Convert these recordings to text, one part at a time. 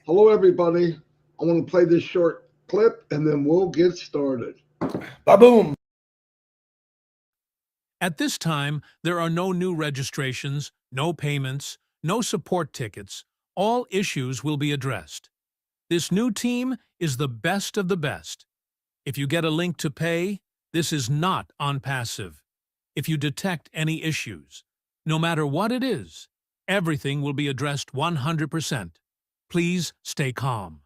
Hello, everybody. I want to play this short clip and then we'll get started. Ba-boom. At this time, there are no new registrations, no payments, no support tickets. All issues will be addressed. This new team is the best of the best. If you get a link to pay, this is not on passive. If you detect any issues, no matter what it is, everything will be addressed 100%. Please stay calm.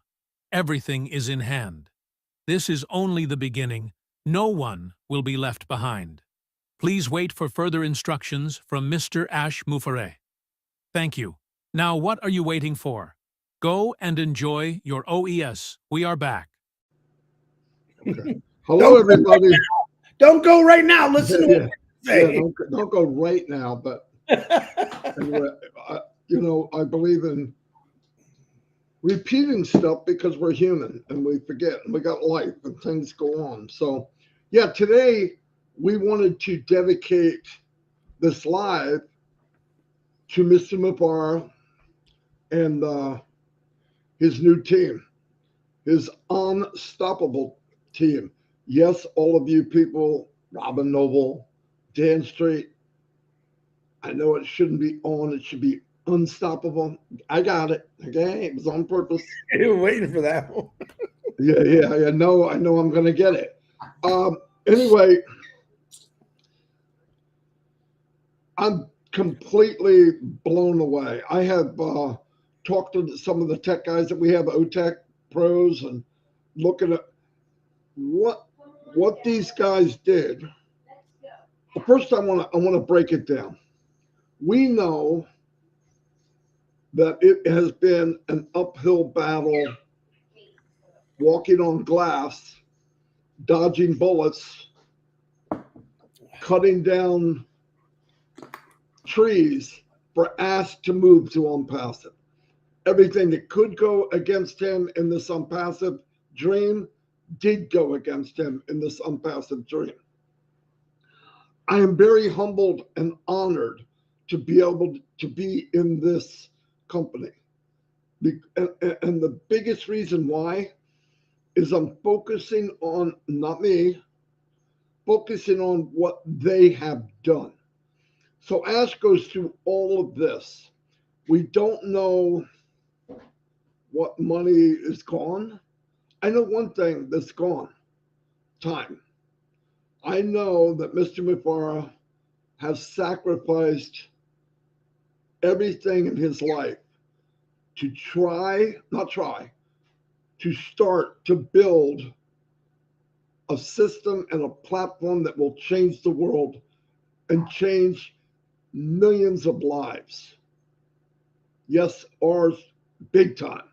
Everything is in hand. This is only the beginning. No one will be left behind. Please wait for further instructions from Mr. Ash Mufareh. Thank you. Now what are you waiting for? Go and enjoy your OES. We are back. Okay. Hello, everybody. Don't go right now. Listen to what we're saying. Don't go right now. But anyway, I believe in repeating stuff because we're human and we forget and we got life and things go on. So, yeah, today we wanted to dedicate this live to Mr. Mufareh and his new team, his unstoppable team. Yes, all of you people, Robin Noble, Dan Street, I know it shouldn't be on, it should be unstoppable. I got it. Okay, it was on purpose. You were waiting for that one. Yeah. I know I'm gonna get it. Anyway, I'm completely blown away. I have talked to some of the tech guys that we have, OTech pros, and looking at what these guys did. First, I want to break it down. We know that it has been an uphill battle, walking on glass, dodging bullets, cutting down trees for Ash to move to ONPASSIVE. Everything that could go against him in this ONPASSIVE dream did go against him in this ONPASSIVE dream. I am very humbled and honored to be able to be in this company. And the biggest reason why is I'm focusing on, not me, focusing on what they have done. So Ash goes through all of this. We don't know what money is gone. I know one thing that's gone: time. I know that Mr. Mufareh has sacrificed everything in his life to to start to build a system and a platform that will change the world and change millions of lives. Yes, ours, big time.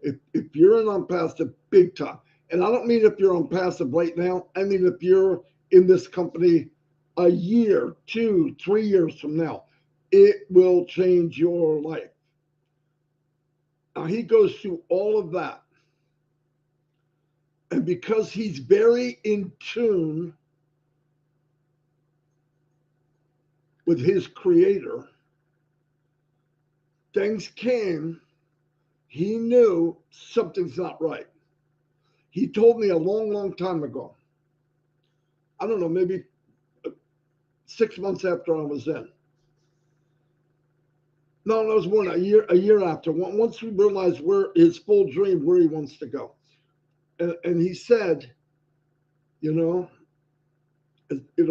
If you're in ONPASSIVE, big time. And I don't mean if you're ONPASSIVE right now. I mean if you're in this company a year, 2, 3 years from now, it will change your life. Now, he goes through all of that. And because he's very in tune with his creator, things came, he knew something's not right. He told me a long time ago, I don't know, maybe 6 months after I was in. No, it was more than a year after. Once we realized where his full dream, where he wants to go. And he said, it'll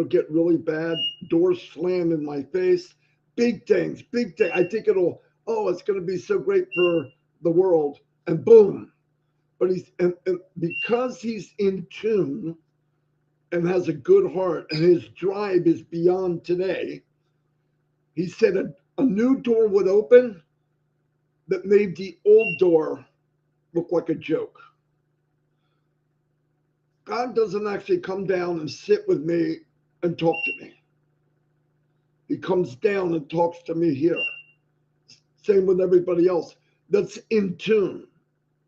get really bad. Doors slam in my face. Big things. I think it's going to be so great for the world. And boom. But and because he's in tune and has a good heart and his drive is beyond today, he said a new door would open that made the old door look like a joke. God doesn't actually come down and sit with me and talk to me. He comes down and talks to me here. Same with everybody else that's in tune,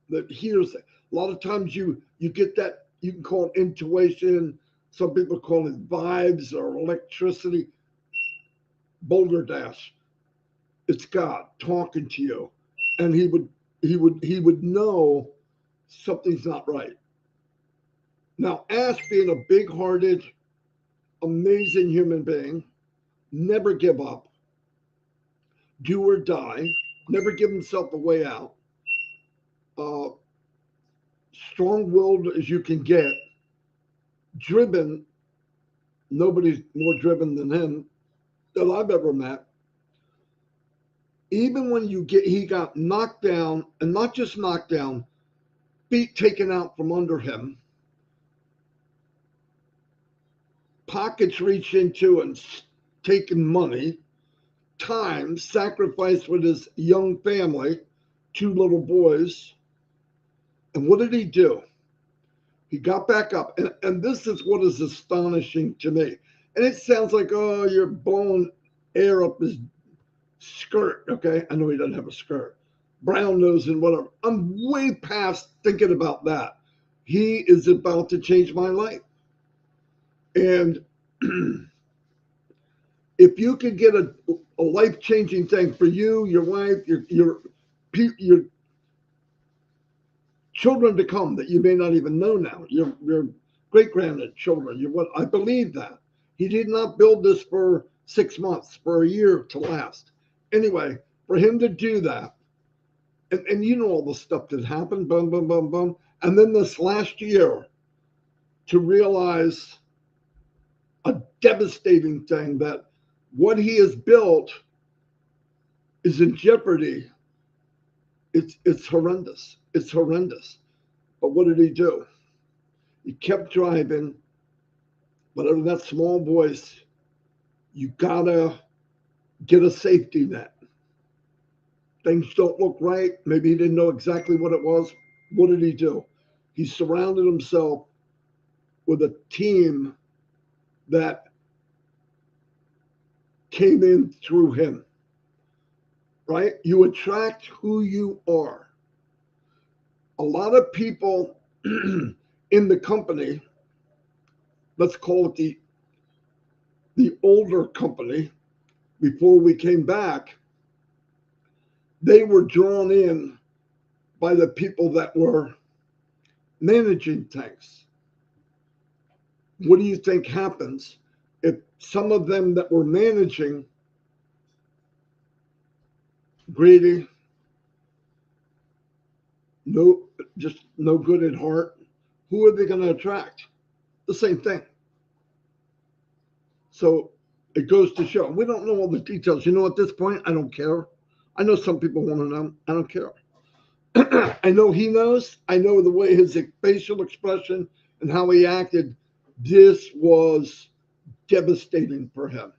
that hears it. A lot of times you get that, you can call it intuition. Some people call it vibes or electricity. Boulder Dash. It's God talking to you. And he would he would know something's not right. Now, Ash, being a big-hearted, amazing human being, never give up, do or die, never give himself a way out, strong-willed as you can get, driven, nobody's more driven than him that I've ever met. Even when he got knocked down, and not just knocked down, feet taken out from under him, pockets reached into and taken money, time sacrificed with his young family, 2 little boys. And what did he do? He got back up. And this is what is astonishing to me. And it sounds like, oh, you're blowing air up his skirt. Okay. I know he doesn't have a skirt. Brown nose and whatever. I'm way past thinking about that. He is about to change my life. And if you could get a life-changing thing for you, your wife, your children to come that you may not even know now, your great-grandchildren, I believe that. He did not build this for 6 months, for a year to last. Anyway, for him to do that, and you know all the stuff that happened, boom, boom, boom, boom, and then this last year to realize a devastating thing, that what he has built is in jeopardy. It's horrendous. It's horrendous. But what did he do? He kept driving, but under that small voice, you gotta get a safety net. Things don't look right. Maybe he didn't know exactly what it was. What did he do? He surrounded himself with a team that came in through him, right? You attract who you are. A lot of people in the company, let's call it the older company, before we came back, they were drawn in by the people that were managing things. What do you think happens if some of them that were managing, greedy, just no good at heart, who are they going to attract? The same thing. So it goes to show. We don't know all the details. You know, at this point, I don't care. I know some people want to know. I don't care. I know he knows. I know the way his facial expression and how he acted. This was devastating for him.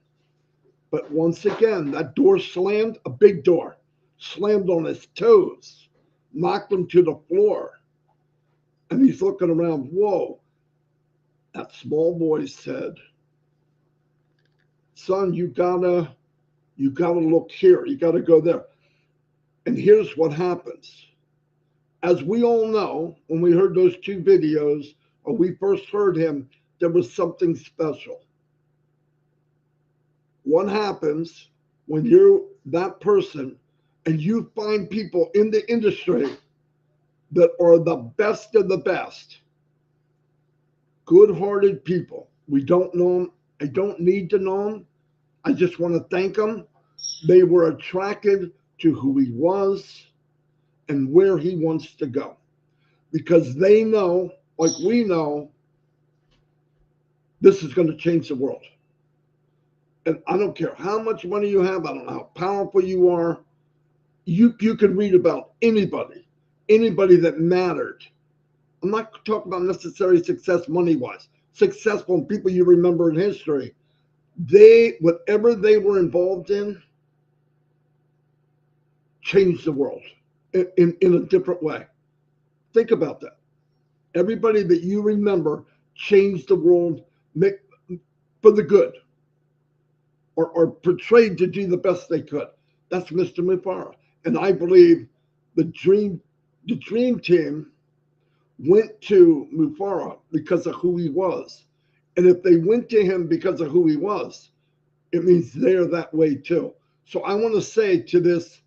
But once again, that door slammed, a big door, slammed on his toes, knocked him to the floor. And he's looking around, whoa. That small voice said, son, you gotta look here. You gotta go there. And here's what happens. As we all know, when we heard those 2 videos, or we first heard him, there was something special. What happens when you're that person and you find people in the industry that are the best of the best, good-hearted people? We don't know them. I don't need to know them. I just want to thank them. They were attracted to who he was and where he wants to go, because they know, like we know, this is going to change the world. And I don't care how much money you have. I don't know how powerful you are. You can read about anybody that mattered. I'm not talking about necessary success money-wise. Successful people you remember in history. Whatever they were involved in, changed the world in a different way. Think about that. Everybody that you remember changed the world for the good, or portrayed to do the best they could. That's Mr. Mufareh. And I believe the dream team went to Mufareh because of who he was. And if they went to him because of who he was, it means they're that way too. So I want to say to this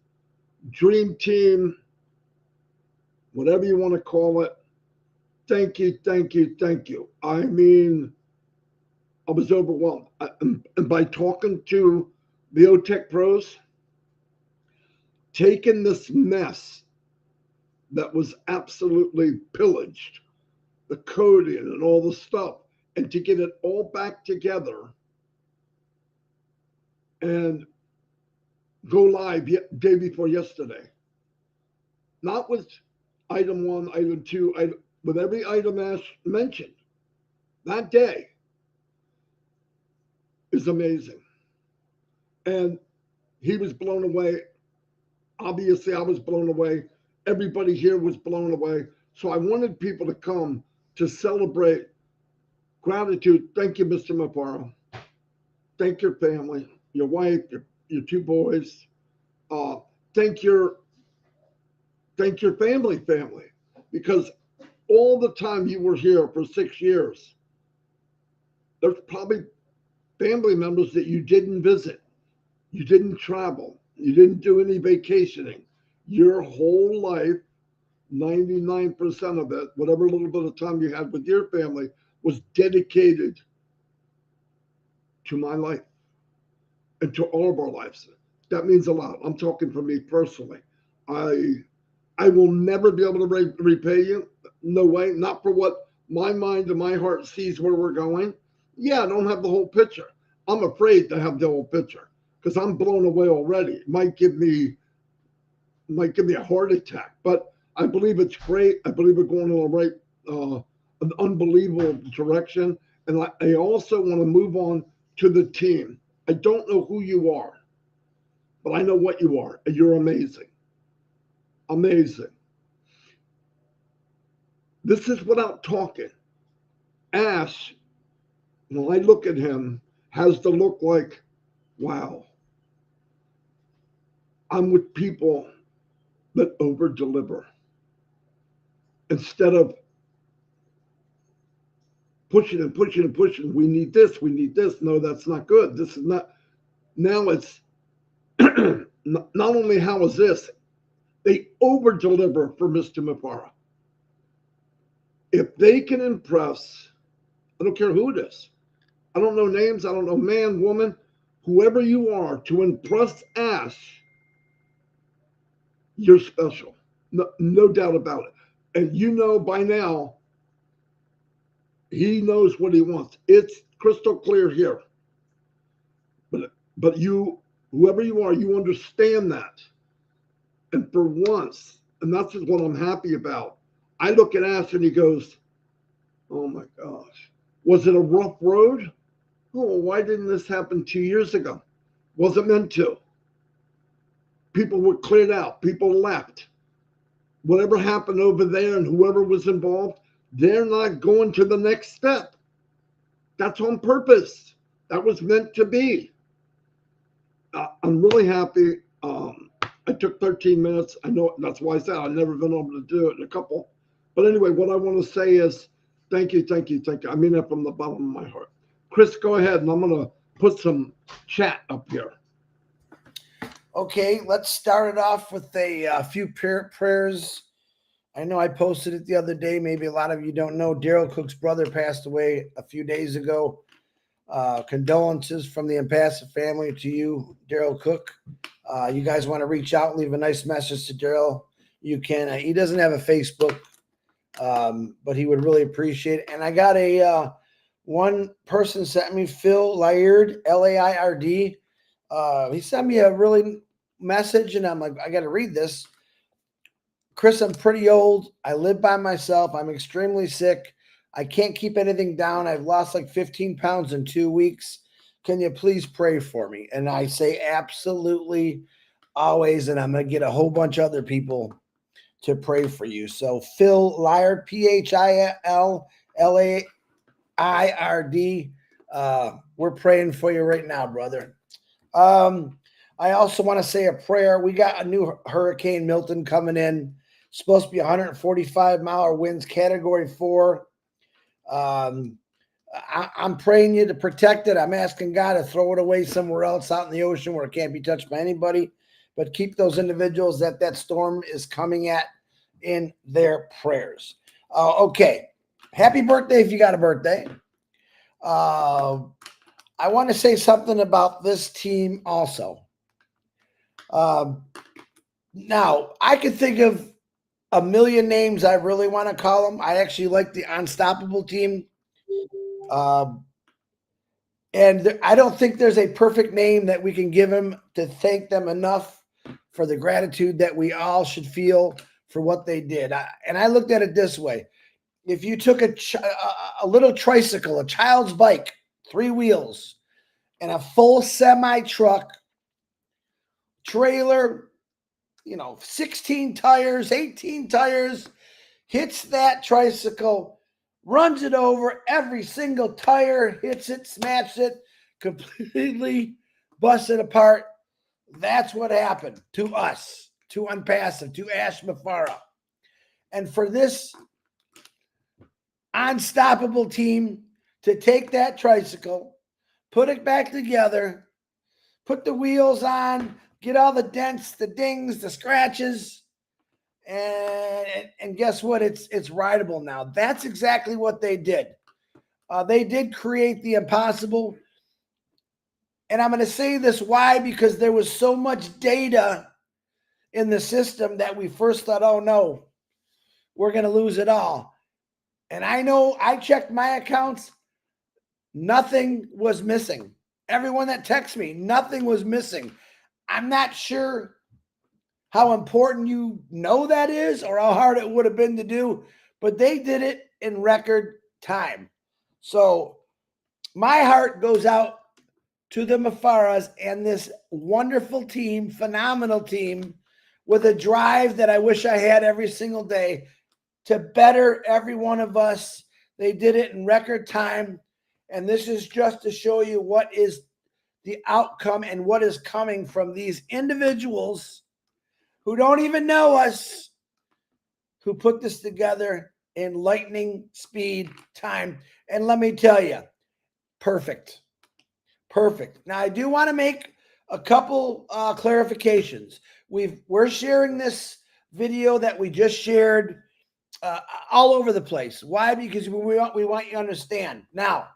dream team whatever you want to call it. Thank you, thank you, thank you. I mean, I was overwhelmed. And by talking to the OTech pros, taking this mess that was absolutely pillaged, the coding and all the stuff, and to get it all back together and go live day before yesterday. Not with item 1, item 2, with every item Ash mentioned that day is amazing. And he was blown away. Obviously, I was blown away. Everybody here was blown away. So I wanted people to come to celebrate gratitude. Thank you, Mr. Mufareh. Thank your family, your wife, your 2 boys. Thank your family, because all the time you were here for 6 years, there's probably family members that you didn't visit. You didn't travel. You didn't do any vacationing. Your whole life, 99% of it, whatever little bit of time you had with your family, was dedicated to my life and to all of our lives. That means a lot. I'm talking for me personally. I will never be able to repay you. No way. Not for what my mind and my heart sees where we're going. Yeah, I don't have the whole picture. I'm afraid to have the whole picture because I'm blown away already. It might give me a heart attack, but I believe it's great. I believe we're going in the right, an unbelievable direction. And I also want to move on to the team. I don't know who you are, but I know what you are, and you're amazing. Amazing. This is without talking. Ash, when I look at him, has to look like, wow, I'm with people that over deliver instead of pushing and pushing and pushing. We need this. We need this. No, that's not good. This is not. Now it's not only how is this, they over deliver for Mr. Mufareh. If they can impress, I don't care who it is. I don't know names. I don't know man, woman, whoever you are, to impress Ash, you're special. No doubt about it. And you know by now, he knows what he wants. It's crystal clear here. But you, whoever you are, you understand that. And for once, and that's just what I'm happy about, I look at Ash and he goes, oh my gosh, was it a rough road? Oh, why didn't this happen 2 years ago? Wasn't meant to. People were cleared out. People left. Whatever happened over there and whoever was involved, they're not going to the next step. That's on purpose. That was meant to be. I'm really happy. I took 13 minutes. I know that's why I said I've never been able to do it in a couple. But anyway, what I want to say is thank you, thank you, thank you. I mean that from the bottom of my heart. Chris, go ahead, and I'm going to put some chat up here. Okay, let's start it off with a few prayers. I know I posted it the other day. Maybe a lot of you don't know. Daryl Cook's brother passed away a few days ago. Condolences from the Impassive family to you, Daryl Cook. You guys want to reach out and leave a nice message to Daryl, you can. He doesn't have a Facebook, but he would really appreciate it. And I got a one person sent me, Phil Laird, Laird. He sent me a really message, and I'm like, I got to read this. Chris, I'm pretty old. I live by myself. I'm extremely sick. I can't keep anything down. I've lost like 15 pounds in 2 weeks. Can you please pray for me? And I say absolutely, always. And I'm going to get a whole bunch of other people to pray for you. So Phil Laird, PhilLaird. We're praying for you right now, brother. I also want to say a prayer. We got a new Hurricane Milton coming in. Supposed to be 145-mile winds, Category 4. I'm praying you to protect it. I'm asking God to throw it away somewhere else out in the ocean where it can't be touched by anybody. But keep those individuals that storm is coming at in their prayers. Okay. Happy birthday if you got a birthday. I want to say something about this team also. Now, I could think of a million names I really want to call them. I actually like the Unstoppable team. And I don't think there's a perfect name that we can give them to thank them enough for the gratitude that we all should feel for what they did. And I looked at it this way. If you took a little tricycle, a child's bike, 3 wheels, and a full semi truck, trailer, 16 tires, 18 tires, hits that tricycle, runs it over, every single tire hits it, smashes it, completely busts it apart. That's what happened to us, to ONPASSIVE, to Ash Mufareh. And for this unstoppable team to take that tricycle, put it back together, put the wheels on, get all the dents, the dings, the scratches, and guess what? It's rideable now. That's exactly what they did. They did create the impossible. And I'm going to say this why? Because there was so much data in the system that we first thought, oh no, we're going to lose it all. And I know I checked my accounts. Nothing was missing. Everyone that texts me, nothing was missing. I'm not sure how important you know that is or how hard it would have been to do, but they did it in record time. So my heart goes out to the Mufarehs and this wonderful team, phenomenal team with a drive that I wish I had every single day to better every one of us. They did it in record time. And this is just to show you what is the outcome and what is coming from these individuals who don't even know us, who put this together in lightning speed time. And let me tell you, perfect. Perfect. Now, I do want to make a couple clarifications. We're sharing this video that we just shared all over the place. Why? Because we want you to understand. Now,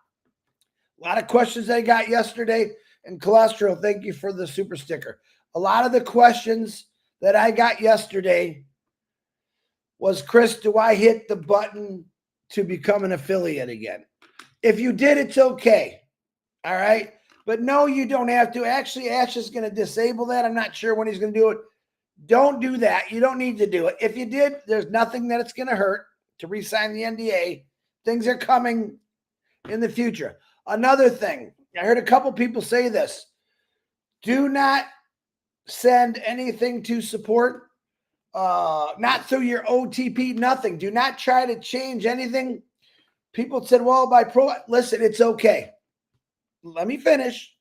a lot of questions I got yesterday, and Cholesterol, thank you for the super sticker. A lot of the questions that I got yesterday was, Chris, do I hit the button to become an affiliate again? If you did, it's okay. All right. But no, you don't have to. Actually, Ash is going to disable that. I'm not sure when he's going to do it. Don't do that. You don't need to do it. If you did, there's nothing that it's going to hurt to re-sign the NDA. Things are coming in the future. Another thing, I heard a couple people say this. Do not send anything to support, not through your OTP, nothing. Do not try to change anything. People said, well, listen, it's okay. Let me finish.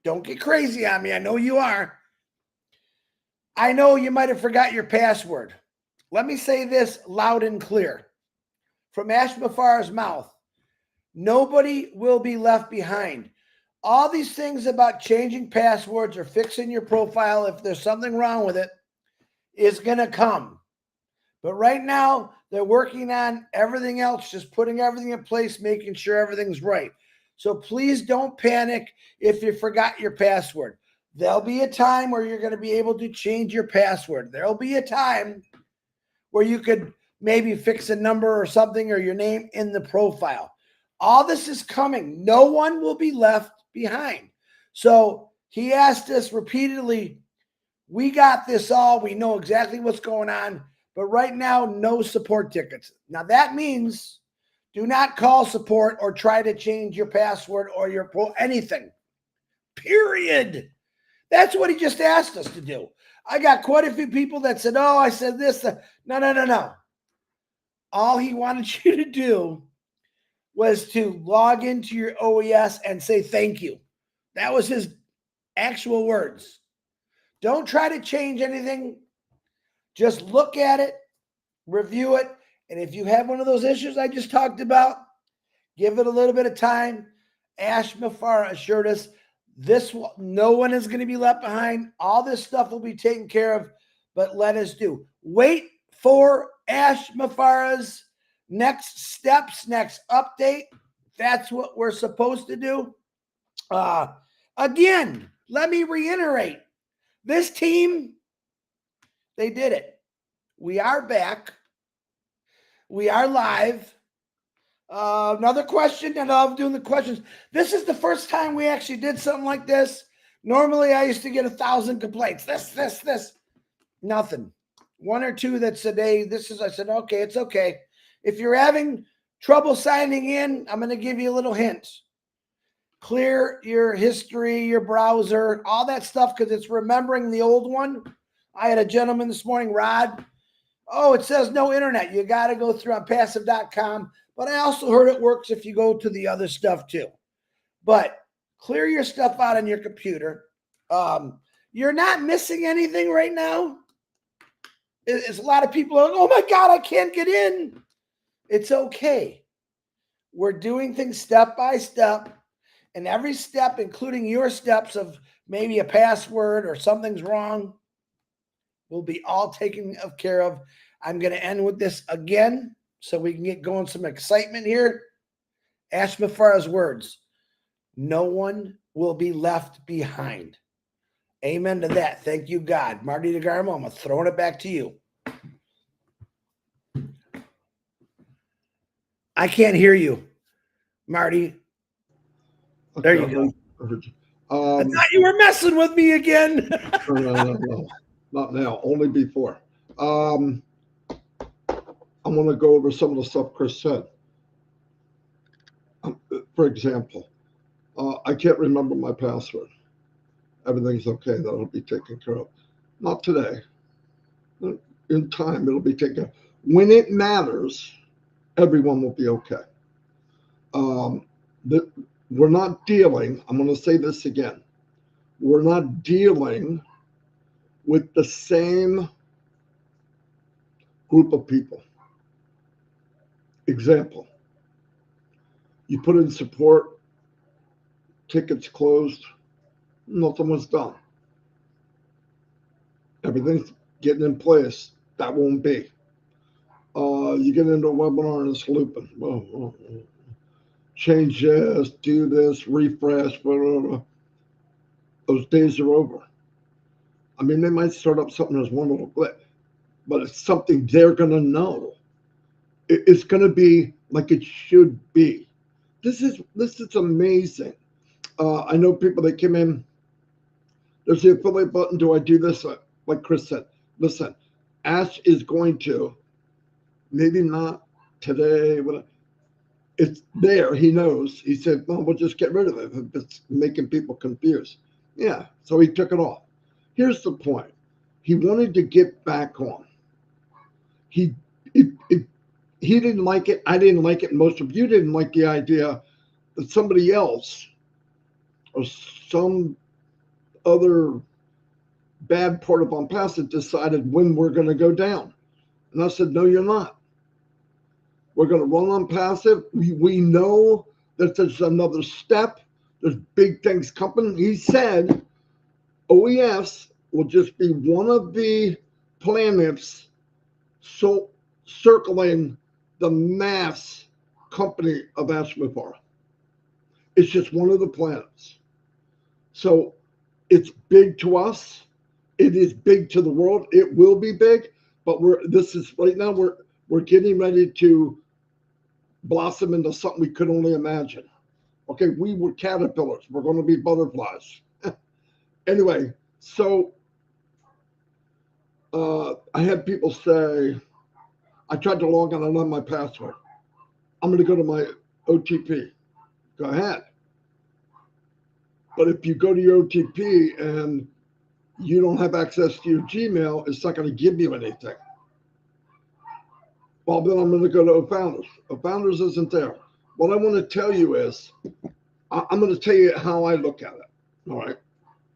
Don't get crazy on me. I know you are. I know you might have forgot your password. Let me say this loud and clear. From Ash Mufareh's mouth, nobody will be left behind. All these things about changing passwords or fixing your profile, if there's something wrong with it, is going to come. But right now, they're working on everything else, just putting everything in place, making sure everything's right. So please don't panic if you forgot your password. There'll be a time where you're going to be able to change your password. There'll be a time where you could maybe fix a number or something or your name in the profile. All this is coming. No one will be left behind. So he asked us repeatedly, we got this all. We know exactly what's going on. But right now, no support tickets. Now that means do not call support or try to change your password or your anything. Period. That's what he just asked us to do. I got quite a few people that said, oh, I said this. No. All he wanted you to do was to log into your OES and say thank you. That was his actual words. Don't try to change anything. Just look at it, review it, and if you have one of those issues I just talked about, give it a little bit of time. Ash Mufareh assured us no one is going to be left behind. All this stuff will be taken care of, but let us do. Wait for Ash Mufareh's next steps, next update. That's what we're supposed to do. Again, let me reiterate. This team, they did it. We are back. We are live. Another question, and I love doing the questions. This is the first time we actually did something like this. Normally, I used to get 1,000 complaints. This. Nothing. One or two that said, hey, this is, I said, okay, it's okay. If you're having trouble signing in, I'm going to give you a little hint. Clear your history, your browser, all that stuff, because it's remembering the old one. I had a gentleman this morning, Rod. Oh, it says no internet. You got to go through ONPASSIVE.com. But I also heard it works if you go to the other stuff too. But clear your stuff out on your computer. You're not missing anything right now. It's a lot of people are, oh my God, I can't get in. It's okay. We're doing things step by step. And every step, including your steps of maybe a password or something's wrong, will be all taken care of. I'm going to end with this again so we can get going some excitement here. Ash Mufareh's words. No one will be left behind. Amen to that. Thank you, God. Marty DeGarmo, I'm throwing it back to you. I can't hear you, Marty. There you go. I thought you were messing with me again. No. Not now, only before. I want to go over some of the stuff Chris said. For example, I can't remember my password. Everything's okay. That'll be taken care of. Not today. In time, it'll be taken care of. When it matters, everyone will be okay. We're not dealing, I'm going to say this again. We're not dealing with the same group of people. Example, you put in support, tickets closed, nothing was done. Everything's getting in place. That won't be. You get into a webinar and it's looping. Change this, do this, refresh, blah, blah, blah. Those days are over. I mean, they might start up something as one little blip, but it's something they're going to know. It's going to be like it should be. This is amazing. I know people that came in. There's the affiliate button. Do I do this? Like Chris said, listen, Ash is going to, maybe not today, but it's there. He knows. He said, well, we'll just get rid of it if it's making people confused. Yeah, so he took it off. Here's the point. He wanted to get back on. He didn't like it. I didn't like it. Most of you didn't like the idea that somebody else or some other bad part of ONPASSIVE decided when we're going to go down. And I said, no, you're not. We're going to run ONPASSIVE. We know that there's another step. There's big things coming. He said OES will just be one of the planets circling the mass company of Ash Mufareh. It's just one of the planets. So it's big to us. It is big to the world. It will be big, but right now we're getting ready to blossom into something we could only imagine. Okay, we were caterpillars. We're going to be butterflies. Anyway, so I had people say, I tried to log in, I don't have my password. I'm going to go to my OTP. Go ahead. But if you go to your OTP and you don't have access to your Gmail, it's not going to give you anything. Well, then I'm going to go to OFounders. OFounders isn't there. What I want to tell you is, I'm going to tell you how I look at it. All right.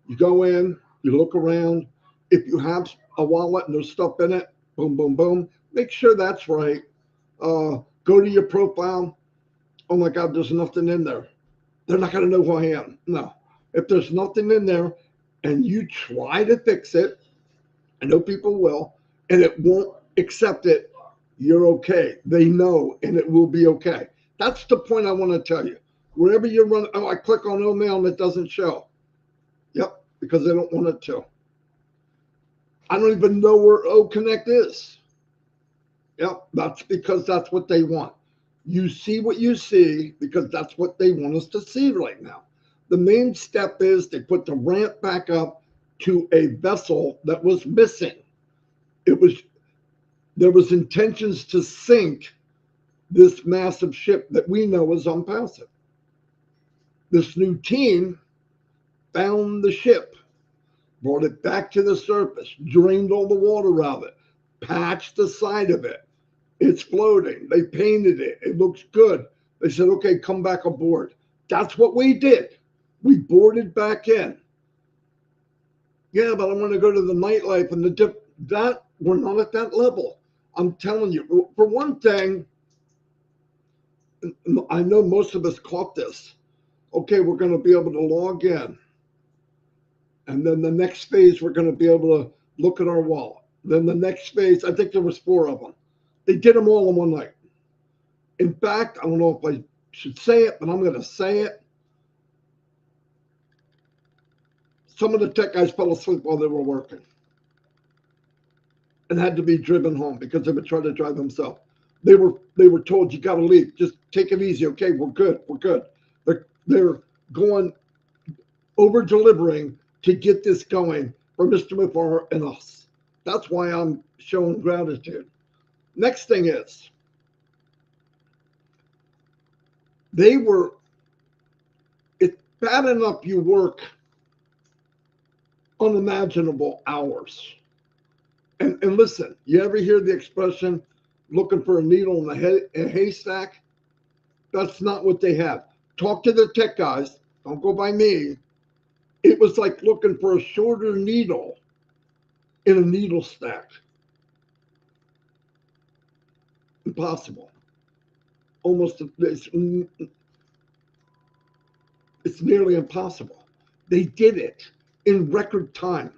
You go in, you look around. If you have a wallet and there's stuff in it, boom, boom, boom, make sure that's right. Go to your profile. Oh my God, there's nothing in there. They're not going to know who I am. No. If there's nothing in there and you try to fix it, I know people will, and it won't accept it, you're okay. They know, and it will be okay. That's the point I want to tell you. Wherever you run, oh, I click on O mail and it doesn't show. Yep, because they don't want it to. I don't even know where O Connect is. Yep, that's because that's what they want. You see what you see because that's what they want us to see right now. The main step is they put the ramp back up to a vessel that was missing. There was intentions to sink this massive ship that we know is ONPASSIVE. This new team found the ship, brought it back to the surface, drained all the water out of it, patched the side of it. It's floating. They painted it. It looks good. They said, okay, come back aboard. That's what we did. We boarded back in. Yeah, but I want to go to the nightlife and that we're not at that level. I'm telling you, for one thing, I know most of us caught this. Okay, we're going to be able to log in. And then the next phase, we're going to be able to look at our wallet. Then the next phase, I think there was 4 of them. They did them all in one night. In fact, I don't know if I should say it, but I'm going to say it. Some of the tech guys fell asleep while they were working and had to be driven home because they would try to drive themselves. They were told, you got to leave. Just take it easy. Okay, we're good. We're good. They're going over delivering to get this going for Mr. Mufareh and us. That's why I'm showing gratitude. Next thing is, it's bad enough you work unimaginable hours. And listen, you ever hear the expression, looking for a needle in a haystack? That's not what they have. Talk to the tech guys. Don't go by me. It was like looking for a shorter needle in a needle stack. Impossible. Almost, it's nearly impossible. They did it in record time.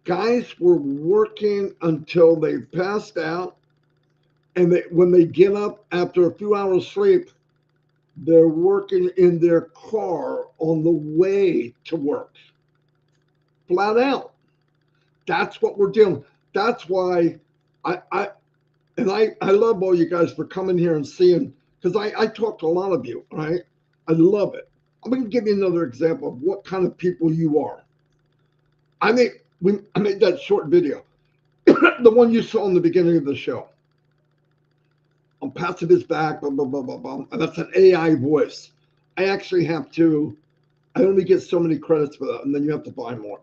Guys were working until they passed out, and when they get up after a few hours sleep, they're working in their car on the way to work. Flat out. That's what we're doing. That's why I love all you guys for coming here and seeing, because I talk to a lot of you, right? I love it. I'm going to give you another example of what kind of people you are. I made that short video, the one you saw in the beginning of the show. ONPASSIVE is back, blah, blah, blah, blah, blah. And that's an AI voice. I actually have to, I only get so many credits for that, and then you have to buy more.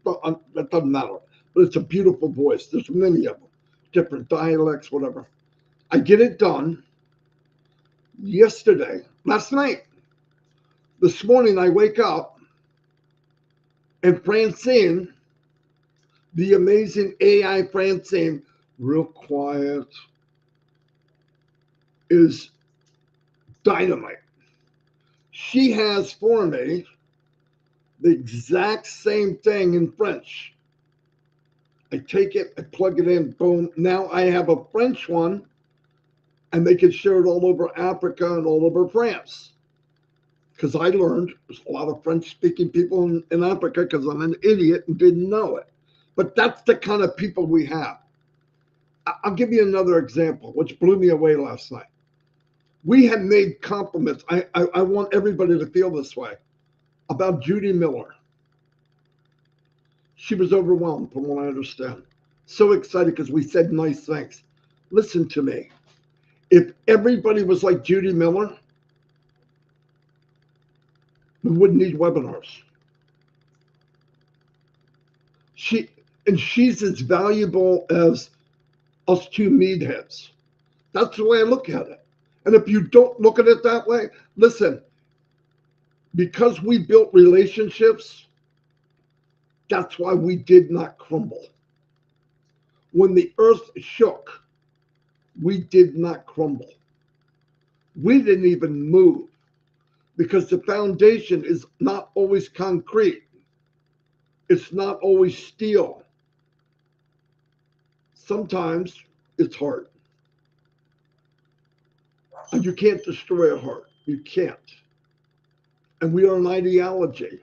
But that doesn't matter. But it's a beautiful voice. There's many of them, different dialects, whatever. I get it done last night. This morning I wake up and Francine, the amazing AI Francine, real quiet, is dynamite. She has for me the exact same thing in French. I take it, I plug it in, boom. Now I have a French one, and they can share it all over Africa and all over France. Because I learned there's a lot of French-speaking people in Africa because I'm an idiot and didn't know it. But that's the kind of people we have. I'll give you another example, which blew me away last night. We have made compliments. I want everybody to feel this way about Judy Miller. She was overwhelmed, from what I understand. So excited because we said nice things. Listen to me. If everybody was like Judy Miller, we wouldn't need webinars. She's as valuable as us two meatheads. That's the way I look at it. And if you don't look at it that way, listen, because we built relationships, that's why we did not crumble. When the earth shook, we did not crumble. We didn't even move because the foundation is not always concrete. It's not always steel. sometimes it's hard. And you can't destroy a heart. You can't. And we are an ideology.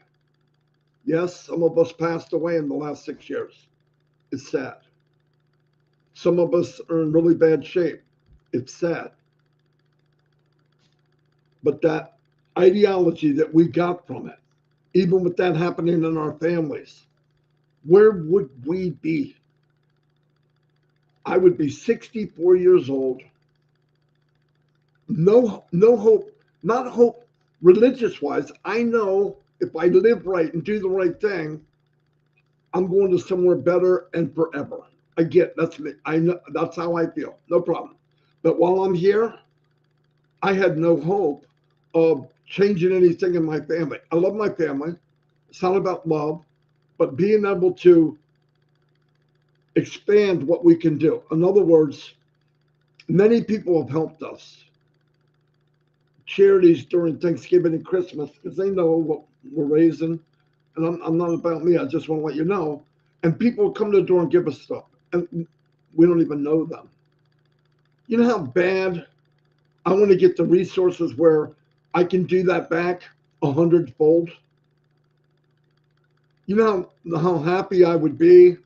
Yes, some of us passed away in the last 6 years. It's sad. Some of us are in really bad shape. It's sad. But that ideology that we got from it, even with that happening in our families, where would we be? I would be 64 years old. No hope, not hope religious wise. I know if I live right and do the right thing, I'm going to somewhere better and forever. I get that's me. I know that's how I feel. No problem. But while I'm here, I had no hope of changing anything in my family. I love my family. It's not about love, but being able to expand what we can do. In other words, many people have helped us. Charities during Thanksgiving and Christmas, because they know what we're raising. And I'm not about me. I just want to let you know. And people come to the door and give us stuff. And we don't even know them. You know how bad I want to get the resources where I can do that back 100-fold? You know how happy I would be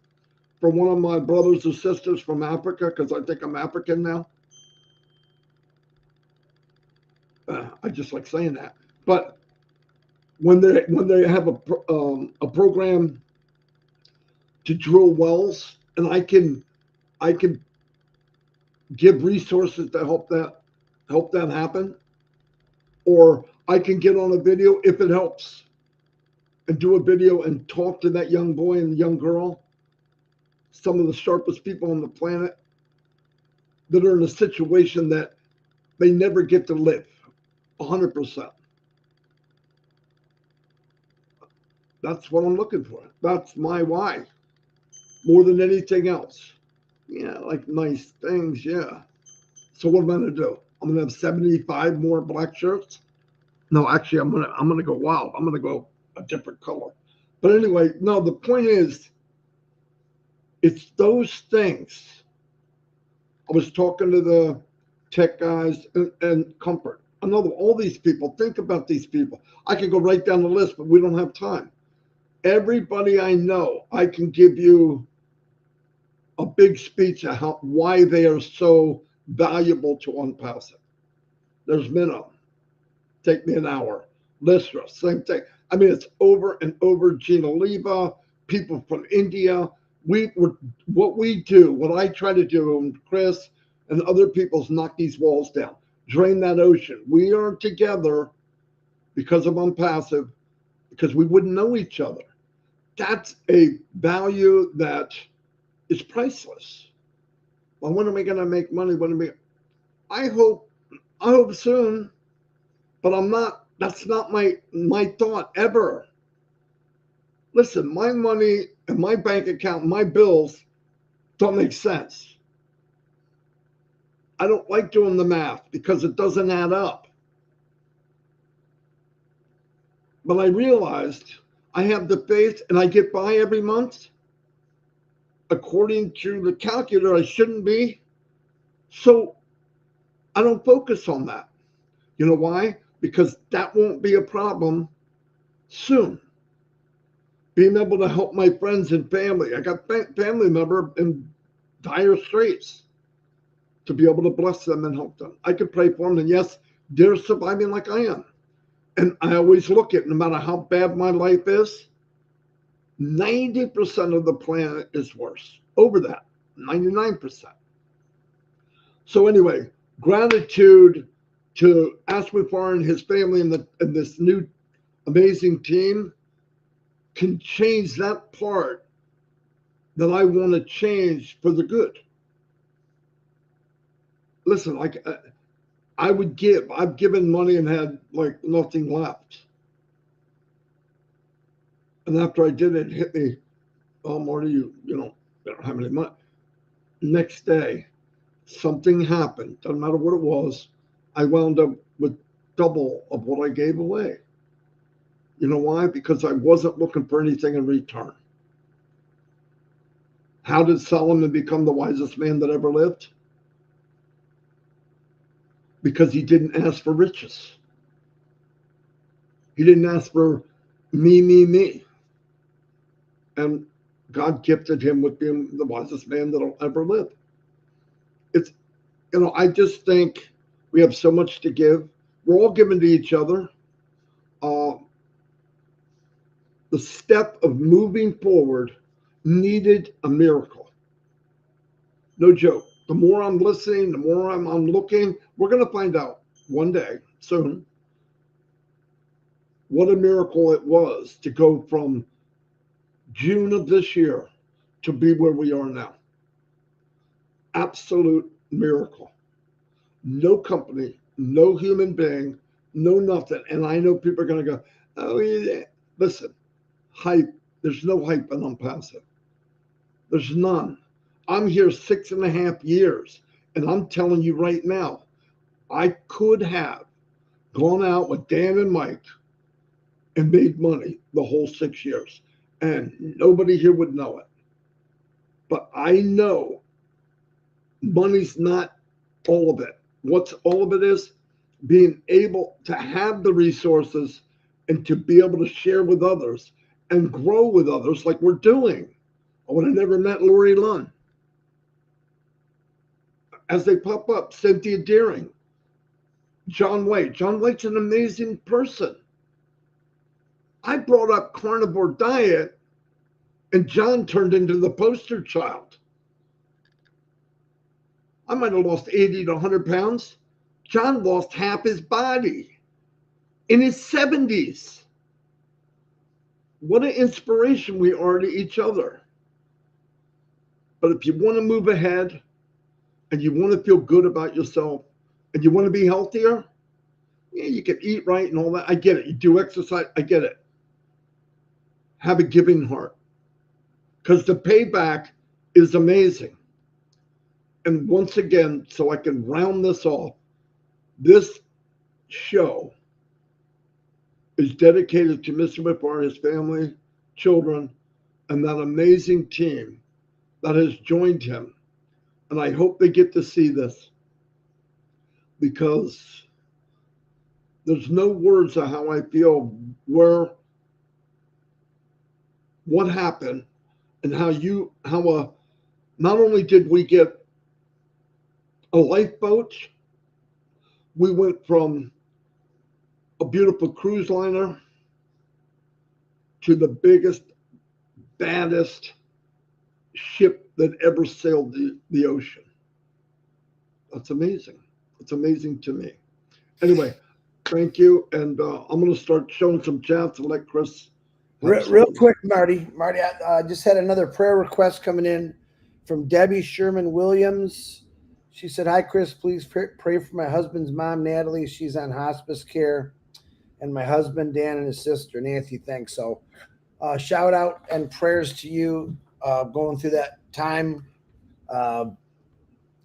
for one of my brothers or sisters from Africa, because I think I'm African now. I just like saying that. But when they have a program to drill wells, and I can give resources to help that happen, or I can get on a video if it helps, and do a video and talk to that young boy and young girl, some of the sharpest people on the planet that are in a situation that they never get to live 100%. That's what I'm looking for. That's my why, more than anything else. Yeah, like nice things, yeah. So what am I gonna do? I'm gonna have 75 more black shirts? No, actually, I'm gonna go wild. I'm gonna go a different color. But anyway, no, the point is, it's those things. I was talking to the tech guys and Comfort. Another, all these people, think about these people. I could go right down the list, but we don't have time. Everybody I know, I can give you a big speech of why they are so valuable to ONPASSIVE. There's Minnow. Take me an hour. Lystra, same thing. I mean, it's over and over. Gina Leva, people from India. What we do, what I try to do, and Chris and other people, is knock these walls down, drain that ocean. We are together because of ONPASSIVE, because we wouldn't know each other. That's a value that is priceless. Well, when are we going to make money? I hope soon, but I'm not. That's not my thought ever. Listen, my money and my bank account, my bills don't make sense. I don't like doing the math because it doesn't add up. But I realized I have the faith and I get by every month. According to the calculator, I shouldn't be. So I don't focus on that. You know why? Because that won't be a problem soon. Being able to help my friends and family. I got family member in dire straits, to be able to bless them and help them. I can pray for them, and yes, they're surviving like I am. And I always look at, no matter how bad my life is, 90% of the planet is worse. Over that, 99%. So anyway, gratitude to Ash Mufareh and his family and this new amazing team can change that part that I want to change for the good. Listen, like I would give. I've given money and had like nothing left. And after I did it, hit me, oh, Marty, you don't have any money. Next day, something happened. Doesn't matter what it was. I wound up with double of what I gave away. You know why? Because I wasn't looking for anything in return. How did Solomon become the wisest man that ever lived? Because he didn't ask for riches. He didn't ask for me. And God gifted him with being the wisest man that'll ever live. It's, I just think we have so much to give. We're all giving to each other. The step of moving forward needed a miracle. No joke. The more I'm listening, the more I'm looking, we're going to find out one day soon what a miracle it was to go from June of this year to be where we are now. Absolute miracle. No company, no human being, no nothing. And I know people are going to go, oh, yeah. Listen, hype. There's no hype in ONPASSIVE. There's none. I'm here 6.5 years, and I'm telling you right now, I could have gone out with Dan and Mike and made money the whole 6 years, and nobody here would know it. But I know money's not all of it. What's all of it is being able to have the resources and to be able to share with others and grow with others like we're doing. I would have never met Lori Lund. As they pop up, Cynthia Deering, John White. John White's an amazing person. I brought up carnivore diet, and John turned into the poster child. I might have lost 80 to 100 pounds. John lost half his body in his 70s. What an inspiration we are to each other. But if you want to move ahead and you want to feel good about yourself and you want to be healthier, yeah, you can eat right and all that. I get it. You do exercise. I get it. Have a giving heart because the payback is amazing. And once again, so I can round this off, this show is dedicated to Mr. Mufareh, his family, children, and that amazing team that has joined him. And I hope they get to see this because there's no words of how I feel what happened and how not only did we get a lifeboat, we went from a beautiful cruise liner to the biggest, baddest ship that ever sailed the ocean. That's amazing. It's amazing to me. Anyway, thank you. And I'm going to start showing some chats and let Chris. Real quick, Marty. I just had another prayer request coming in from Debbie Sherman Williams. She said, hi, Chris, please pray for my husband's mom, Natalie. She's on hospice care. And my husband, Dan, and his sister, Nancy. Thanks. So shout out and prayers to you going through that time.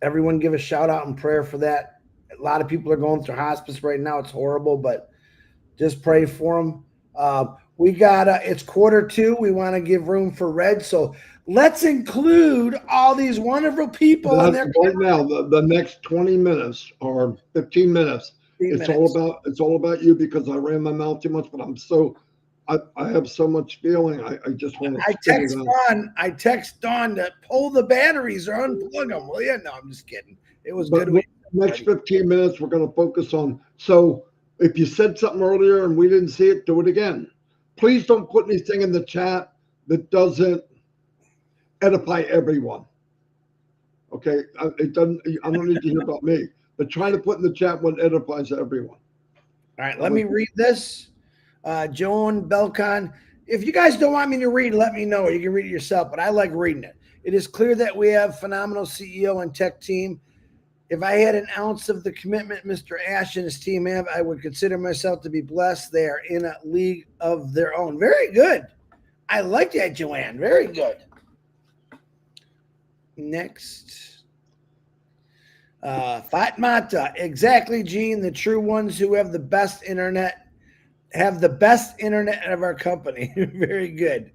Everyone give a shout out and prayer for that. A lot of people are going through hospice right now. It's horrible, but just pray for them. We got it's 1:45. We want to give room for Red. So let's include all these wonderful people. Right now, the next 20 minutes or 15 minutes. It's all about you because I ran my mouth too much, but I have so much feeling. I just want to. I text Dawn to pull the batteries or unplug them. Well, yeah, no, I'm just kidding. It was good. Next 15 minutes, we're going to focus on. So if you said something earlier and we didn't see it, do it again. Please don't put anything in the chat that doesn't edify everyone. Okay, it doesn't. I don't need to hear about me. But try to put in the chat what edifies everyone. All right, let me read this. Joan Belcon. If you guys don't want me to read, let me know. You can read it yourself, but I like reading it. It is clear that we have phenomenal CEO and tech team. If I had an ounce of the commitment Mr. Ash and his team have, I would consider myself to be blessed. They are in a league of their own. Very good. I like that, Joanne. Very good. Next. Fatmata, exactly, Gene. The true ones who have the best internet have the best internet of our company. Very good.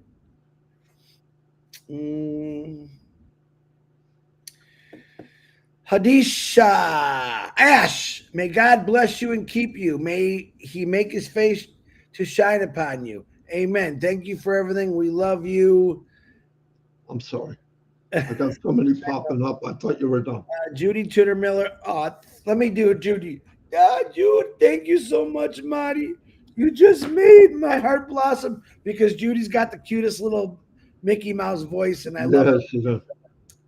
Hadisha Ash, may God bless you and keep you. May he make his face to shine upon you. Amen. Thank you for everything. We love you. I'm sorry. I got so many popping up. I thought you were done. Judy Tudor Miller. Oh, let me do it, Judy. Jude, thank you so much, Marty. You just made my heart blossom because Judy's got the cutest little Mickey Mouse voice, and I love it. She does.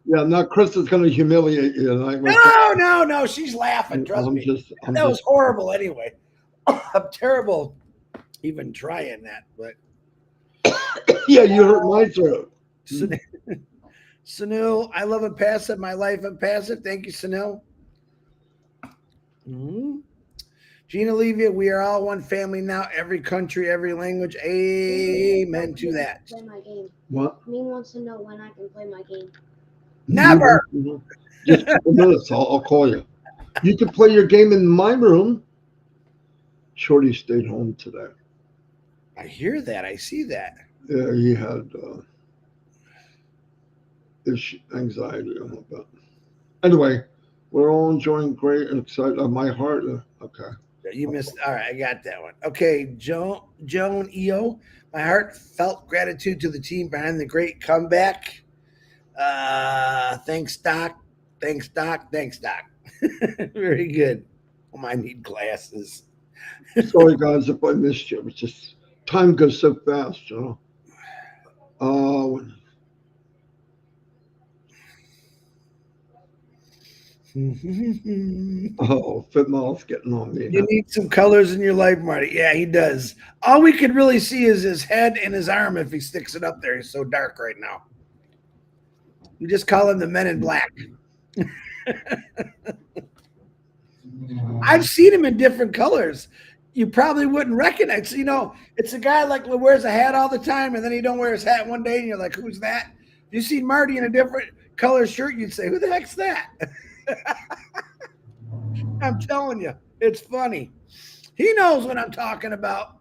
Yeah, now Chris is going to humiliate you tonight. No. She's laughing. Trust me. That was just horrible anyway. I'm terrible even trying that, but yeah, you hurt my throat. Sunil, I love Impassive. My life Impassive. Thank you, Sunil. Gina Levia, we are all one family now. Every country, every language. Amen to that. Play my game. What? Me wants to know when I can play my game. Never. Just a couple minutes. I'll call you. You can play your game in my room. Shorty stayed home today. I hear that. I see that. Yeah, he had anxiety. But anyway, we're all enjoying great and excited. My heart. Okay. You missed. All right, I got that one. Okay, Joan EO. My heartfelt gratitude to the team behind the great comeback. Thanks, Doc. Thanks, Doc. Very good. Oh, I need glasses. Sorry, guys, if I missed you. It's just time goes so fast, you know. Fitmout's getting on me. You need some colors in your life, Marty. Yeah, he does. All we could really see is his head and his arm if he sticks it up there. He's so dark right now. We just call him the Men in Black. I've seen him in different colors. You probably wouldn't recognize. You know, it's a guy like who wears a hat all the time, and then he don't wear his hat one day, and you're like, "Who's that?" If you see Marty in a different color shirt, you'd say, "Who the heck's that?" I'm telling you, it's funny. He knows what I'm talking about.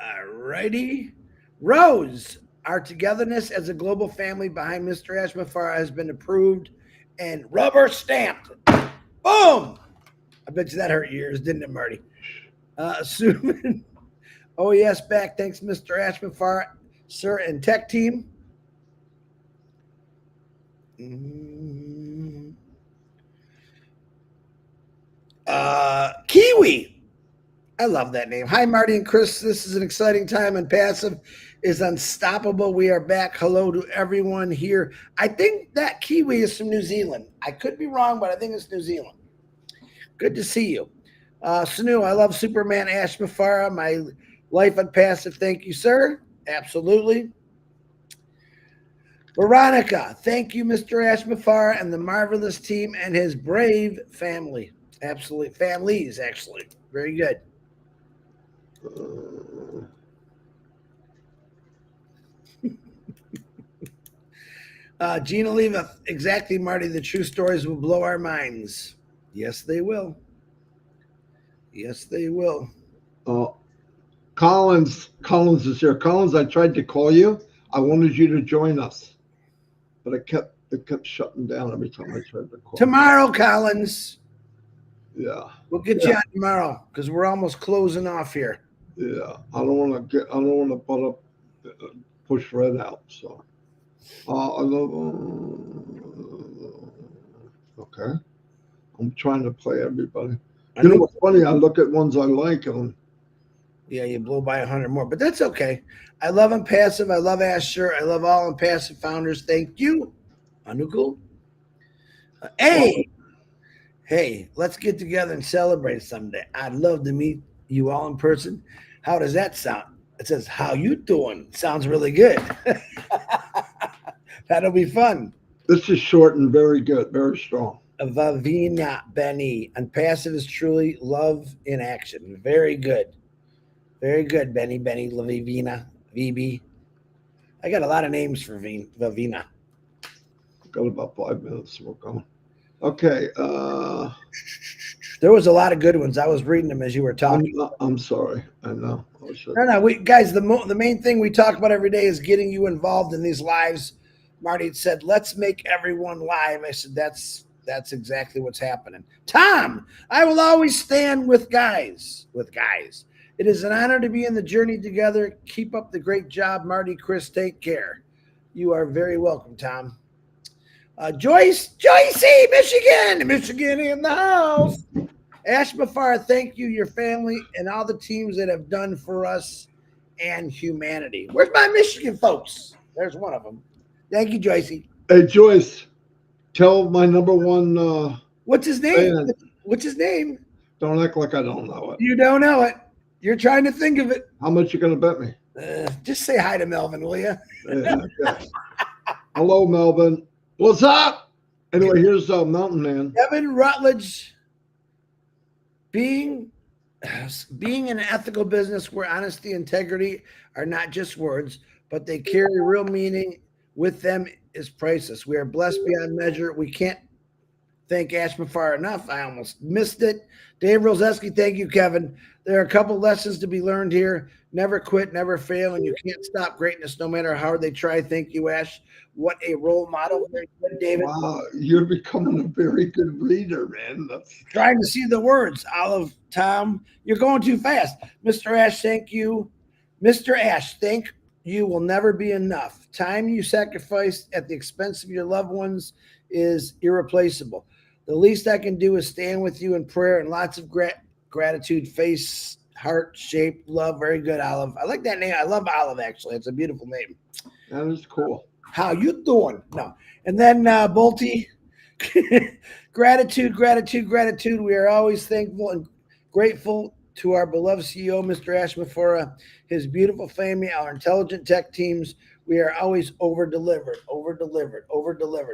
All righty. Rose, our togetherness as a global family behind Mr. Ash Mufareh has been approved and rubber stamped. Boom! I bet you that hurt your ears, didn't it, Marty? Suman. Oh, yes, back. Thanks, Mr. Ash Mufareh, sir, and tech team. Kiwi. I love that name. Hi, Marty and Chris. This is an exciting time, and Passive is unstoppable. We are back. Hello to everyone here. I think that Kiwi is from New Zealand. I could be wrong, but I think it's New Zealand. Good to see you. Sanu, I love Superman Ash Mufareh. My life on Passive. Thank you, sir. Absolutely. Veronica, thank you, Mr. Ash Mufareh and the marvelous team and his brave family. Absolutely. Families, actually. Very good. Gina Leva, exactly, Marty. The true stories will blow our minds. Yes, they will. Yes, they will. Collins is here. Collins, I tried to call you. I wanted you to join us, but it kept shutting down every time I tried to call. Tomorrow, Collins. Yeah. We'll get you on tomorrow because we're almost closing off here. Yeah. I don't want to push Red out. So. Okay. I'm trying to play everybody. You know what's funny? I look at ones I like and yeah, you blow by 100 more, but that's okay. I love Impassive. I love Asher. I love all Impassive founders. Thank you, Anukul. Hey, let's get together and celebrate someday. I'd love to meet you all in person. How does that sound? It says, how you doing? Sounds really good. That'll be fun. This is short and very good, very strong. Vavina Benny. Impassive is truly love in action. Very good. Very good, Benny, Lavivina, VB. I got a lot of names for Vavina. Got about 5 minutes. We're going. Okay. There was a lot of good ones. I was reading them as you were talking. I'm sorry. I know. No. Guys, the main thing we talk about every day is getting you involved in these lives. Marty had said, let's make everyone live. I said, that's exactly what's happening. Tom, I will always stand with guys. It is an honor to be in the journey together. Keep up the great job, Marty, Chris. Take care. You are very welcome, Tom. Joycey, Michigan in the house. Ash Mufareh, thank you, your family, and all the teams that have done for us and humanity. Where's my Michigan folks? There's one of them. Thank you, Joycey. Hey, Joyce, tell my number one. What's his name? fan. What's his name? Don't act like I don't know it. You don't know it. You're trying to think of it. How much you going to bet me? Just say hi to Melvin, will you? Yeah, okay. Hello, Melvin. What's up? Anyway, here's Mountain Man. Kevin Rutledge. Being an ethical business where honesty and integrity are not just words, but they carry real meaning with them is priceless. We are blessed beyond measure. We can't thank Ash Mufareh enough. I almost missed it. Dave Roseski, thank you, Kevin. There are a couple lessons to be learned here. Never quit, never fail, and you can't stop greatness no matter how hard they try. Thank you, Ash. What a role model. Very good, David. Wow, you're becoming a very good reader, man. That's trying to see the words. Olive, Tom, you're going too fast. Mr. Ash, thank you. Mr. Ash, thank you will never be enough. Time you sacrifice at the expense of your loved ones is irreplaceable. The least I can do is stand with you in prayer and lots of gratitude, face, heart, shape, love. Very good, Olive. I like that name. I love Olive, actually. It's a beautiful name. That is cool. How you doing? No. And then Bolty, gratitude. We are always thankful and grateful to our beloved CEO, Mr. Ash Mufareh, his beautiful family, our intelligent tech teams. We are always over-delivered.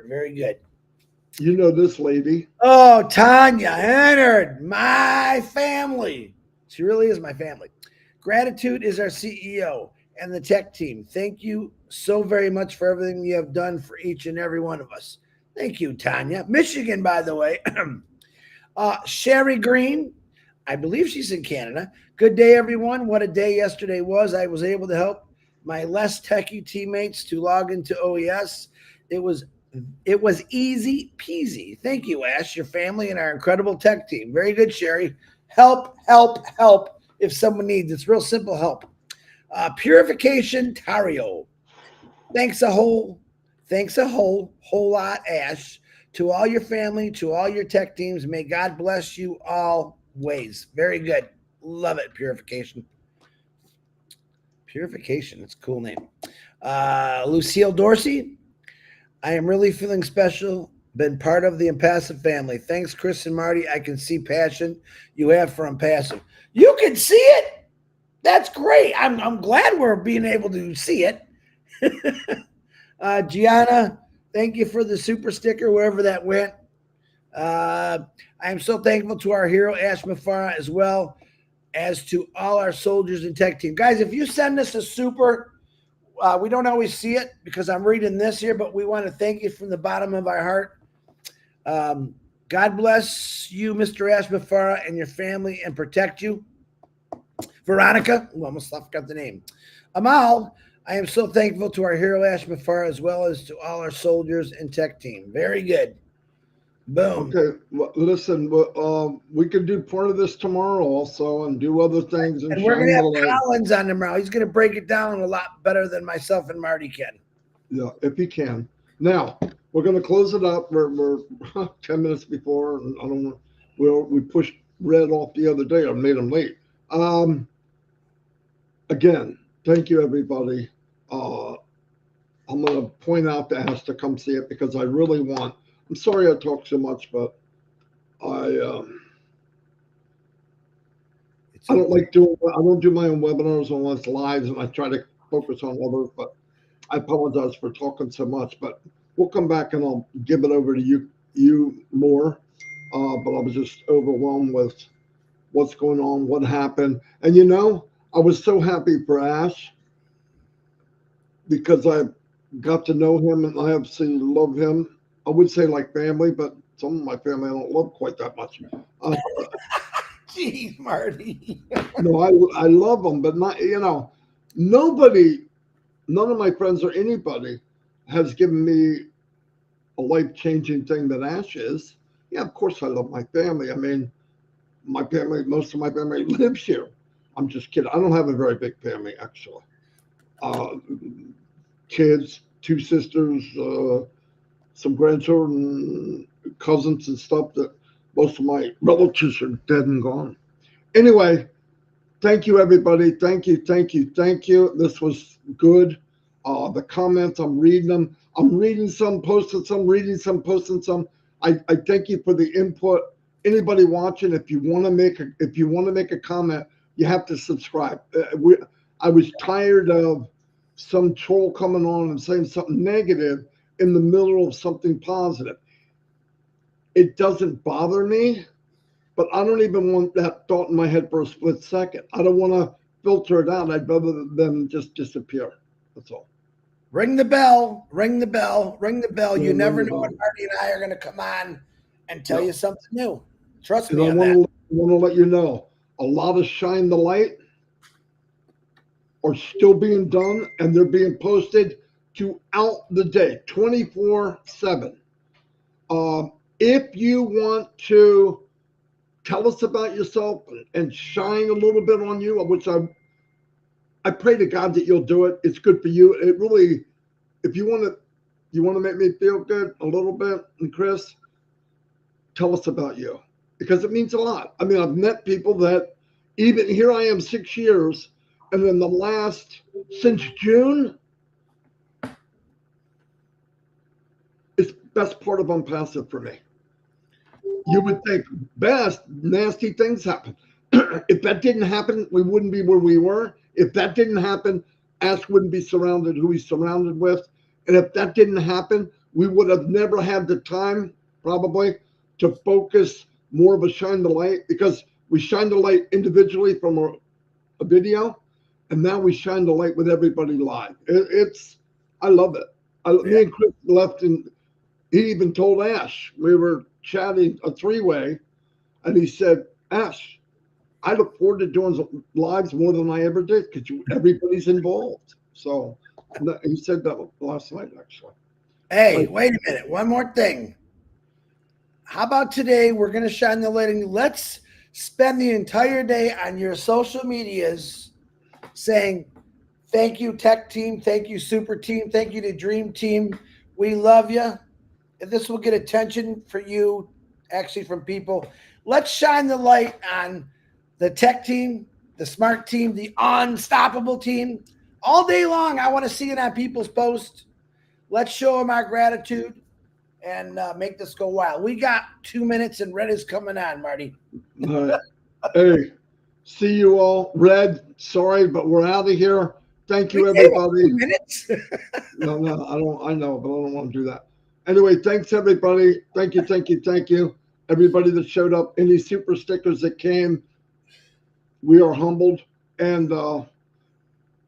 Very good. You know this lady. Oh, Tanya Hennard, my family. She really is my family. Gratitude is our CEO and the tech team. Thank you so very much for everything you have done for each and every one of us. Thank you, Tanya. Michigan, by the way. Sherry Green, I believe she's in Canada. Good day, everyone. What a day yesterday was. I was able to help my less techie teammates to log into OES. It was easy peasy. Thank you, Ash, your family, and our incredible tech team. Very good, Sherry. Help if someone needs. It's real simple help. Purification Tario. Thanks a whole lot, Ash. To all your family, to all your tech teams, may God bless you always. Very good. Love it, Purification. Purification, it's a cool name. Lucille Dorsey. I am really feeling special. Been part of the ONPASSIVE family. Thanks, Chris and Marty. I can see passion you have for ONPASSIVE. You can see it? That's great. I'm glad we're being able to see it. Gianna, thank you for the super sticker, wherever that went. I am so thankful to our hero, Ash Mufareh, as well as to all our soldiers and tech team. Guys, if you send us a super, we don't always see it because I'm reading this here, but we want to thank you from the bottom of our heart. God bless you, Mr. Ash Mufareh, and your family, and protect you. Veronica, almost forgot the name. Amal, I am so thankful to our hero, Ash Mufareh, as well as to all our soldiers and tech team. Very good. Boom. Okay, well, listen, we could do part of this tomorrow also and do other things. And we're going to have Collins on tomorrow. He's going to break it down a lot better than myself and Marty can. Yeah, if he can. Now, we're going to close it up. We're 10 minutes before. And I don't know. We pushed Red off the other day. I made him late. Again, thank you, everybody. I'm going to point out to Ash to come see it because I really want. I'm sorry I talk so much, but I don't do my own webinars unless lives, and I try to focus on others, but I apologize for talking so much, but we'll come back and I'll give it over to you more. But I was just overwhelmed with what's going on, what happened. And I was so happy for Ash because I got to know him and I absolutely love him. I would say like family, but some of my family I don't love quite that much. Jeez, Marty. No, I love them, but not, nobody, none of my friends or anybody has given me a life-changing thing that Ash is, yeah, of course I love my family. I mean, my family, most of my family lives here. I'm just kidding. I don't have a very big family, actually. Kids, 2 sisters, some grandchildren, cousins and stuff, that most of my relatives are dead and gone. Anyway, thank you, everybody. Thank you. This was good. The comments, I'm reading them. I'm reading some, posting some, reading some, posting some. I thank you for the input. Anybody watching, if you want to make a comment, you have to subscribe. I was tired of some troll coming on and saying something negative in the middle of something positive. It doesn't bother me, but I don't even want that thought in my head for a split second. I don't want to filter it out. I'd rather them just disappear. That's all. Ring the bell, ring the bell, ring the bell. You Yeah, never ring the know when bell. Marty and I are going to come on and tell Yeah. you something new. Trust And me I on want that. to let you know, a lot of Shine the Light are still being done, and they're being posted throughout the day, 24/7. If you want to tell us about yourself and shine a little bit on you, which I pray to God that you'll do it. It's good for you. It really, if you want to make me feel good a little bit, and Chris, tell us about you, because it means a lot. I mean, I've met people that, even here I am 6 years, and then since June, it's best part of Unpassive for me. You would think best, nasty things happen. If that didn't happen, we wouldn't be where we were. If that didn't happen, Ash wouldn't be surrounded who he's surrounded with. And if that didn't happen, we would have never had the time, probably, to focus more of a Shine the Light, because we shine the light individually from a video, and now we shine the light with everybody live. I love it. Me and Chris left, and he even told Ash, we were chatting a 3-way, and he said, Ash, I look forward to doing lives more than I ever did, because everybody's involved. So he said that last night, actually. Hey, wait a minute. One more thing. How about today? We're going to shine the light, and let's spend the entire day on your social medias saying, thank you, tech team. Thank you, super team. Thank you to dream team. We love you. If this will get attention for you, actually from people, let's shine the light on the tech team, the smart team, the unstoppable team. All day long, I want to see it on people's posts. Let's show them our gratitude and make this go wild. We got 2 minutes, and Red is coming on, Marty. All right. Hey, see you all. Red, sorry, but we're out of here. Thank you, everybody. 2 minutes? No, I know, but I don't want to do that. Anyway, thanks, everybody. Thank you. Everybody that showed up, any super stickers that came, we are humbled. And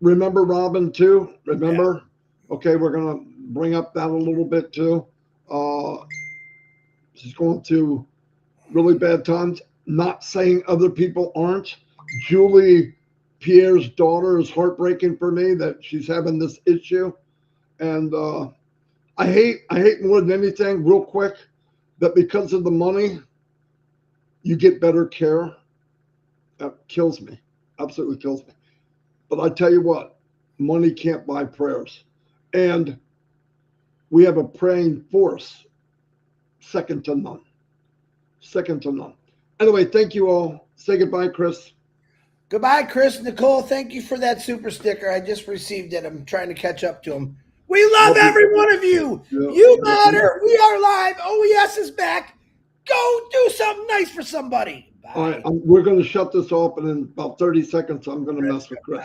remember Robin, too. Remember? Yeah. Okay, we're going to bring up that a little bit, too. She's going through really bad times. Not saying other people aren't. Julie, Pierre's daughter, is heartbreaking for me that she's having this issue. And I hate more than anything, real quick, that because of the money, you get better care. That kills me. Absolutely kills me. But I tell you what, money can't buy prayers. And we have a praying force, second to none. Second to none. Anyway, thank you all. Say goodbye, Chris. Goodbye, Chris. Nicole, thank you for that super sticker. I just received it. I'm trying to catch up to him. We love every one of you. Yeah. You matter. We are live. OES is back. Go do something nice for somebody. Bye. All right, we're going to shut this off, and in about 30 seconds, I'm going to mess with Chris.